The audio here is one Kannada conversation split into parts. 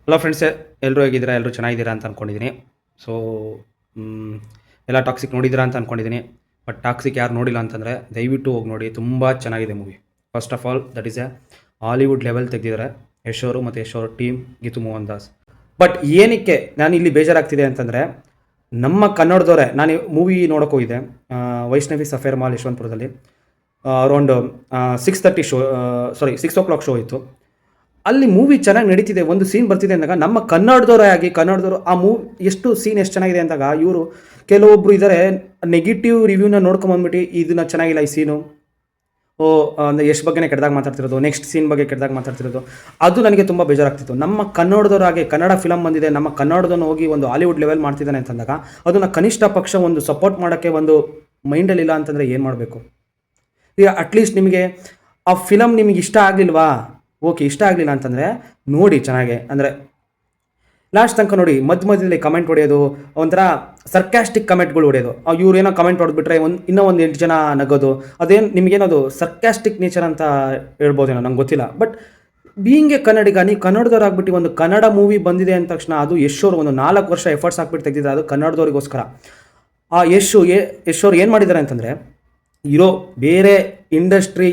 ಹಲೋ ಫ್ರೆಂಡ್ಸ್, ಎಲ್ಲರೂ ಹೇಗಿದ್ದೀರಾ? ಎಲ್ಲರೂ ಚೆನ್ನಾಗಿದ್ದೀರಾ ಅಂತ ಅಂದ್ಕೊಂಡಿದ್ದೀನಿ. ಸೊ ಎಲ್ಲ ಟಾಕ್ಸಿಕ್ ನೋಡಿದ್ದೀರಾ ಅಂತ ಅಂದ್ಕೊಂಡಿದ್ದೀನಿ. ಬಟ್ ಟಾಕ್ಸಿಕ್ ಯಾರು ನೋಡಿಲ್ಲ ಅಂತಂದರೆ ದಯವಿಟ್ಟು ಹೋಗಿ ನೋಡಿ. ತುಂಬ ಚೆನ್ನಾಗಿದೆ movie. First of all that is A Hollywood level ತೆಗೆದಿದ್ದಾರೆ ಯಶ್ ಅವರು ಮತ್ತು ಯಶ್ ಅವ್ರ ಟೀಮ್ ಗೀತು ಮೋಹನ್ ದಾಸ್. ಬಟ್ ಏನಕ್ಕೆ ನಾನು ಇಲ್ಲಿ ಬೇಜಾರಾಗ್ತಿದೆ ಅಂತಂದರೆ, ನಮ್ಮ ಕನ್ನಡದವರೇ, ನಾನು ಮೂವಿ ನೋಡೋಕೆ ಹೋಗಿದ್ದೆ, ವೈಷ್ಣವಿ ಸಫೇರ್ ಮಾಲ್ ಯಶವಂತಪುರದಲ್ಲಿ. ಅರೌಂಡ್ 6:30 ಶೋ, 6 o'clock ಶೋ ಇತ್ತು. ಅಲ್ಲಿ ಮೂವಿ ಚೆನ್ನಾಗಿ ನಡೀತಿದೆ, ಒಂದು ಸೀನ್ ಬರ್ತಿದೆ ಅಂದಾಗ ನಮ್ಮ ಕನ್ನಡದವರೇ ಆಗಿ ಕನ್ನಡದವರು ಆ ಎಷ್ಟು ಚೆನ್ನಾಗಿದೆ ಅಂದಾಗ, ಇವರು ಕೆಲವೊಬ್ರು ಇದ್ದಾರೆ ನೆಗೆಟಿವ್ ರಿವ್ಯೂನ ನೋಡ್ಕೊಂಬಂದ್ಬಿಟ್ಟು ಇದನ್ನ ಚೆನ್ನಾಗಿಲ್ಲ ಈ ಸೀನು, ಅಂದರೆ ಎಷ್ಟು ಬಗ್ಗೆನೇ ಕೆಟ್ಟದಾಗ ಮಾತಾಡ್ತಿರೋದು, ನೆಕ್ಸ್ಟ್ ಸೀನ್ ಬಗ್ಗೆ ಕೆಟ್ಟದಾಗ ಮಾತಾಡ್ತಿರೋದು. ಅದು ನನಗೆ ತುಂಬ ಬೇಜಾರಾಗ್ತಿತ್ತು. ನಮ್ಮ ಕನ್ನಡದವರಾಗಿ ಕನ್ನಡ ಫಿಲಮ್ ಬಂದಿದೆ, ನಮ್ಮ ಕನ್ನಡದನ್ನು ಹೋಗಿ ಒಂದು ಹಾಲಿವುಡ್ ಲೆವೆಲ್ ಮಾಡ್ತಿದ್ದಾನೆ ಅಂತಂದಾಗ ಅದನ್ನು ಕನಿಷ್ಠ ಪಕ್ಷ ಒಂದು ಸಪೋರ್ಟ್ ಮಾಡೋಕ್ಕೆ ಒಂದು ಮೈಂಡಲ್ಲಿ ಇಲ್ಲ ಅಂತಂದರೆ ಏನು ಮಾಡಬೇಕು? ಈಗ ಅಟ್ಲೀಸ್ಟ್ ನಿಮಗೆ ಆ ಫಿಲಮ್ ನಿಮಗೆ ಇಷ್ಟ ಆಗಲಿಲ್ವಾ? ಓಕೆ, ಇಷ್ಟ ಆಗಲಿಲ್ಲ ಅಂತಂದರೆ ನೋಡಿ ಚೆನ್ನಾಗೆ, ಅಂದರೆ ಲಾಸ್ಟ್ ತನಕ ನೋಡಿ. ಮಧ್ಯದಲ್ಲಿ ಕಮೆಂಟ್ ಹೊಡೆಯೋದು, ಒಂಥರ ಸರ್ಕ್ಯಾಸ್ಟಿಕ್ ಕಮೆಂಟ್ಗಳು ಹೊಡೆಯೋದು, ಇವ್ರು ಏನೋ ಕಮೆಂಟ್ ಹೊಡೆದ್ಬಿಟ್ರೆ ಇನ್ನೂ ಒಂದು 8 ಜನ ನಗೋದು, ಅದೇನು ನಿಮಗೇನದು ಸರ್ಕ್ಯಾಸ್ಟಿಕ್ ನೇಚರ್ ಅಂತ ಹೇಳ್ಬೋದೇನೋ, ನಂಗೆ ಗೊತ್ತಿಲ್ಲ. ಬಟ್ ಬೀಯಿಂಗ್ ಎ ಕನ್ನಡಿಗ, ನೀವು ಕನ್ನಡದವ್ರಾಗ್ಬಿಟ್ಟು ಒಂದು ಕನ್ನಡ ಮೂವಿ ಬಂದಿದೆ ಅಂದ ತಕ್ಷಣ ಅದು ಯಶ್ ಅವರು ಒಂದು 4 ವರ್ಷ ಎಫರ್ಟ್ಸ್ ಹಾಕ್ಬಿಟ್ಟು ತೆಗೆದಿದ್ದಾರೆ, ಅದು ಕನ್ನಡದವ್ರಿಗೋಸ್ಕರ. ಆ ಯಶ್ ಅವ್ರು ಏನು ಮಾಡಿದ್ದಾರೆ ಅಂತಂದರೆ, ಇರೋ ಬೇರೆ ಇಂಡಸ್ಟ್ರಿ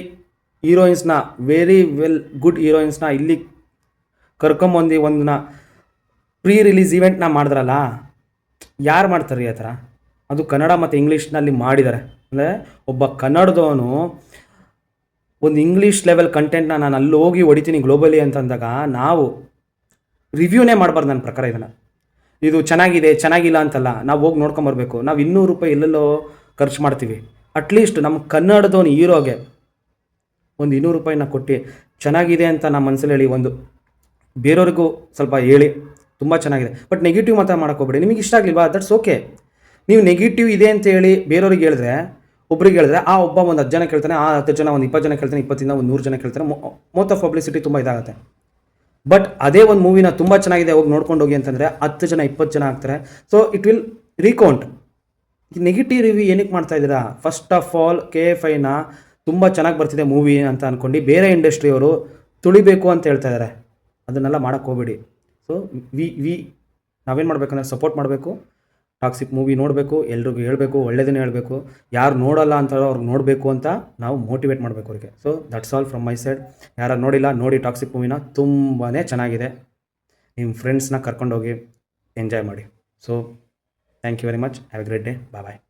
ಹೀರೋಯಿನ್ಸ್ನ, ವೆರಿ ವೆಲ್ ಗುಡ್ ಹೀರೋಯಿನ್ಸ್ನ ಇಲ್ಲಿ ಕರ್ಕೊಂಬಂದು ಒಂದನ್ನ ಪ್ರೀ ರಿಲೀಸ್ ಈವೆಂಟ್ನ ಮಾಡಿದ್ರಲ್ಲ, ಯಾರು ಮಾಡ್ತಾರೆ ಆ ಥರ? ಅದು ಕನ್ನಡ ಮತ್ತು ಇಂಗ್ಲೀಷ್ನಲ್ಲಿ ಮಾಡಿದ್ದಾರೆ. ಅಂದರೆ ಒಬ್ಬ ಕನ್ನಡದವನು ಒಂದು ಇಂಗ್ಲೀಷ್ ಲೆವೆಲ್ ಕಂಟೆಂಟ್ನ ನಾನು ಅಲ್ಲಿ ಹೋಗಿ ಹೊಡಿತೀನಿ ಗ್ಲೋಬಲಿ ಅಂತಂದಾಗ ನಾವು ರಿವ್ಯೂನೇ ಮಾಡಬಾರ್ದು ನನ್ನ ಪ್ರಕಾರ. ಇದನ್ನು ಇದು ಚೆನ್ನಾಗಿದೆ ಚೆನ್ನಾಗಿಲ್ಲ ಅಂತಲ್ಲ, ನಾವು ಹೋಗಿ ನೋಡ್ಕೊಂಬರ್ಬೇಕು. ನಾವು ₹200 ಎಲ್ಲೆಲ್ಲೋ ಖರ್ಚು ಮಾಡ್ತೀವಿ. ಅಟ್ಲೀಸ್ಟ್ ನಮ್ಮ ಕನ್ನಡದವನು ಹೀರೋಗೆ ಒಂದು ₹200 ಕೊಟ್ಟು ಚೆನ್ನಾಗಿದೆ ಅಂತ ನಮ್ಮ ಮನಸ್ಸಲ್ಲಿ ಹೇಳಿ, ಒಂದು ಬೇರೆಯವ್ರಿಗೂ ಸ್ವಲ್ಪ ಹೇಳಿ ತುಂಬ ಚೆನ್ನಾಗಿದೆ. ಬಟ್ ನೆಗೆಟಿವ್ ಮಾತ್ರ ಮಾಡೋಕ್ಕೋಗ್ಬೇಡಿ. ನಿಮಗೆ ಇಷ್ಟ ಆಗಲಿಲ್ವಾ? That's okay. ನೀವು ನೆಗೆಟಿವ್ ಇದೆ ಅಂತ ಹೇಳಿ ಬೇರೆಯವ್ರಿಗೆ ಹೇಳಿದ್ರೆ, ಒಬ್ರಿಗೆ ಹೇಳಿದ್ರೆ ಆ ಒಬ್ಬ ಒಂದು 10 ಜನ ಕೇಳ್ತಾನೆ, ಆ 10 ಜನ ಒಂದು 20 ಜನ ಕೇಳ್ತಾನೆ, 20ಇಂದ ಒಂದು 100 ಜನ ಕೇಳ್ತಾನೆ. ಮೋಸ್ಟ್ ಆಫ್ ಪಬ್ಲಿಸಿಟಿ ತುಂಬ ಇದಾಗುತ್ತೆ. ಬಟ್ ಅದೇ ಒಂದು ಮೂವಿನ ತುಂಬ ಚೆನ್ನಾಗಿದೆ ಹೋಗಿ ನೋಡ್ಕೊಂಡು ಹೋಗಿ ಅಂತಂದರೆ 10 ಜನ 20 ಜನ ಆಗ್ತಾರೆ. So it will recount. Negative review ಏನಕ್ಕೆ ಮಾಡ್ತಾ ಇದ್ದೀರಾ? ಫಸ್ಟ್ ಆಫ್ ಆಲ್ KFIನ ತುಂಬ ಚೆನ್ನಾಗಿ ಬರ್ತಿದೆ ಮೂವಿ ಅಂತ ಅಂದ್ಕೊಂಡು ಬೇರೆ ಇಂಡಸ್ಟ್ರಿಯವರು ತುಳಿಬೇಕು ಅಂತ ಹೇಳ್ತಾ ಇದ್ದಾರೆ. ಅದನ್ನೆಲ್ಲ ಮಾಡೋಕ್ಕೆ ಹೋಗ್ಬೇಡಿ. ಸೊ ನಾವೇನು ಮಾಡಬೇಕಂದ್ರೆ ಸಪೋರ್ಟ್ ಮಾಡಬೇಕು, ಟಾಕ್ಸಿಕ್ ಮೂವಿ ನೋಡಬೇಕು, ಎಲ್ರಿಗೂ ಹೇಳಬೇಕು, ಒಳ್ಳೆಯದನ್ನೇ ಹೇಳಬೇಕು. ಯಾರು ನೋಡಲ್ಲ ಅಂತ ಅವ್ರಿಗೆ ನೋಡಬೇಕು ಅಂತ ನಾವು ಮೋಟಿವೇಟ್ ಮಾಡಬೇಕು ಅವರಿಗೆ. So that's all from my side. ಯಾರು ನೋಡಿಲ್ಲ ನೋಡಿ ಟಾಕ್ಸಿಕ್ ಮೂವಿನ, ತುಂಬಾ ಚೆನ್ನಾಗಿದೆ. ನಿಮ್ಮ ಫ್ರೆಂಡ್ಸ್ನ ಕರ್ಕೊಂಡೋಗಿ ಎಂಜಾಯ್ ಮಾಡಿ. So thank you very much. Have a great day. Bye.